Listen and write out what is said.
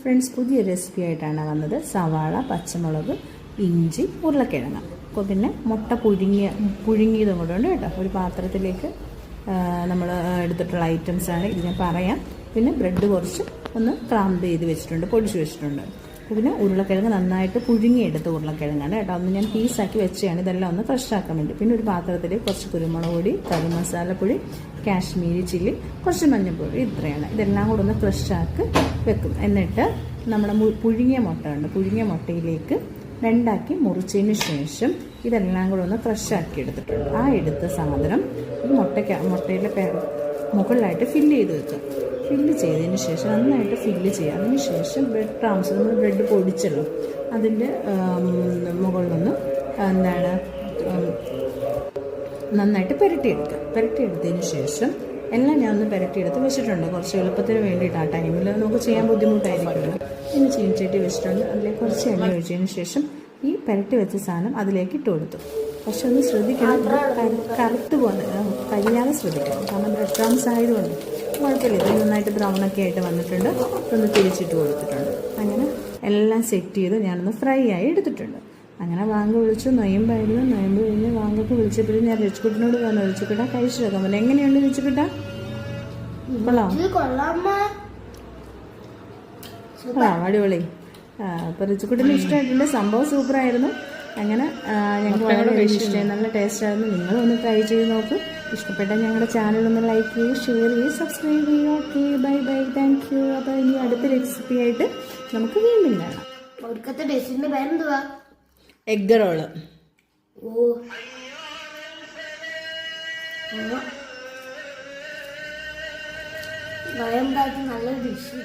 Friends, പുതിയ recipe ആയിട്ടാണ് വന്നത്. സവാള, പച്ചമുളക്, ഇഞ്ചി, ഉരുളക്കിഴങ്ങ്, പിന്നെ മുട്ട പുഴുങ്ങിയതും കൂടെ ഉണ്ട് കേട്ടോ. ഒരു പാത്രത്തിലേക്ക് നമ്മൾ എടുത്തിട്ടുള്ള ഐറ്റംസാണ് ഇത്, ഞാൻ പറയാം. പിന്നെ ബ്രെഡ് കുറച്ച് ഒന്ന് ക്രാമ്പ് ചെയ്ത് വെച്ചിട്ടുണ്ട്, പൊടിച്ച് വെച്ചിട്ടുണ്ട്. പിന്നെ ഉരുളക്കിഴങ്ങ് നന്നായിട്ട് പുഴുങ്ങിയെടുത്ത ഉരുളക്കിഴങ്ങാണ് കേട്ടോ. അന്ന് ഞാൻ പീസാക്കി വെച്ചാണ്, ഇതെല്ലാം ഒന്ന് ഫ്രഷ് ആക്കാൻ വേണ്ടി. പിന്നെ ഒരു പാത്രത്തിൽ കുറച്ച് കുരുമുളക് പൊടി, കറി മസാലപ്പൊടി, കാശ്മീരി ചില്ലി, കുറച്ച് മഞ്ഞൾപ്പൊടി, ഇത്രയാണ്. ഇതെല്ലാം കൂടെ ഒന്ന് ഫ്രഷ് ആക്കി വെക്കും. എന്നിട്ട് നമ്മുടെ പുഴുങ്ങിയ മുട്ട ഉണ്ട്, പുഴുങ്ങിയ മുട്ടയിലേക്ക് രണ്ടാക്കി മുറിച്ചതിന് ശേഷം ഇതെല്ലാം കൂടെ ഒന്ന് ഫ്രഷ് ആക്കി എടുത്തിട്ടുണ്ട്. ആ എടുത്ത സാധനം ഈ മുട്ടയുടെ മുകളിലായിട്ട് ഫില്ല് ചെയ്ത് വെക്കുക. ഫില്ല് ചെയ്തതിന് ശേഷം നന്നായിട്ട് ഫില്ല് ചെയ്യുക. അതിന് ശേഷം ബ്രെഡ് ക്രംസ്, നമ്മൾ ബ്രെഡ് പൊടിച്ചല്ലോ, അതിൻ്റെ മുകളിലൊന്ന് നന്നായിട്ട് പുരട്ടിയെടുക്കുക. പുരട്ടിയെടുത്തതിന് ശേഷം എല്ലാം ഞാൻ ഒന്ന് പുരട്ടിയെടുത്ത് വെച്ചിട്ടുണ്ട്. കുറച്ച് എളുപ്പത്തിന് വേണ്ടിയിട്ട് ആ ടൈമിൽ നമുക്ക് ചെയ്യാൻ ബുദ്ധിമുട്ടായിരിക്കുമല്ലോ. പിന്നെ ചീനിച്ചട്ടി വെച്ചിട്ടുണ്ട്. അതിലേക്ക് കുറച്ച് എണ്ണ ഒഴിച്ചതിന് ശേഷം ഈ പുരട്ടി വെച്ച സാധനം അതിലേക്ക് ഇട്ട് കൊടുത്തു. പക്ഷെ ഒന്ന് ശ്രദ്ധിക്കണം, കറുത്ത് പോലെ കരിയാതെ ശ്രദ്ധിക്കണം. കാരണം ബ്രെഡ് ക്രംസ് ആയതുകൊണ്ട് കുഴപ്പമില്ല. ഇത് നന്നായിട്ട് ബ്രൗണൊക്കെ ആയിട്ട് വന്നിട്ടുണ്ട്. ഒന്ന് തിരിച്ചിട്ട് കൊടുത്തിട്ടുണ്ട്. അങ്ങനെ എല്ലാം സെറ്റ് ചെയ്ത് ഞാനൊന്ന് ഫ്രൈ ആയി എടുത്തിട്ടുണ്ട്. അങ്ങനെ വാങ്ങ വിളിച്ചു. നൊയമ്പായിരുന്നു. നൊയമ്പ് കഴിഞ്ഞ് വാങ്ങൊക്കെ വിളിച്ചപ്പോഴും ഞാൻ റിച്ചുക്കുട്ടനോട് പറഞ്ഞു, റിച്ചുക്കുട്ട കഴിച്ചു നോക്കാൻ പറ്റില്ല. എങ്ങനെയുണ്ട് റിച്ചുക്കുട്ട? കൊള്ളാം, അടിപൊളി. അപ്പോൾ റിച്ചുക്കുട്ടന് ഇഷ്ടമായിട്ടുണ്ട്. സംഭവം സൂപ്പറായിരുന്നു. അങ്ങനെ ഞങ്ങൾക്ക് വളരെ ഇഷ്ടമായി, നല്ല ടേസ്റ്റായിരുന്നു. നിങ്ങളൊന്ന് ട്രൈ ചെയ്ത് നോക്ക്. ഇഷ്ടപ്പെട്ടാൽ ഞങ്ങളുടെ ചാനലൊന്ന് ലൈക്ക് ചെയ്യുക, ഷെയർ ചെയ്യുക, സബ്സ്ക്രൈബ് ചെയ്യുക. Okay, bye bye, thank you. അപ്പോൾ ഇനി അടുത്ത റെസിപ്പി ആയിട്ട് നമുക്ക് വീണ്ടും കാണാം. Egg role. നല്ല ഡിഷ്.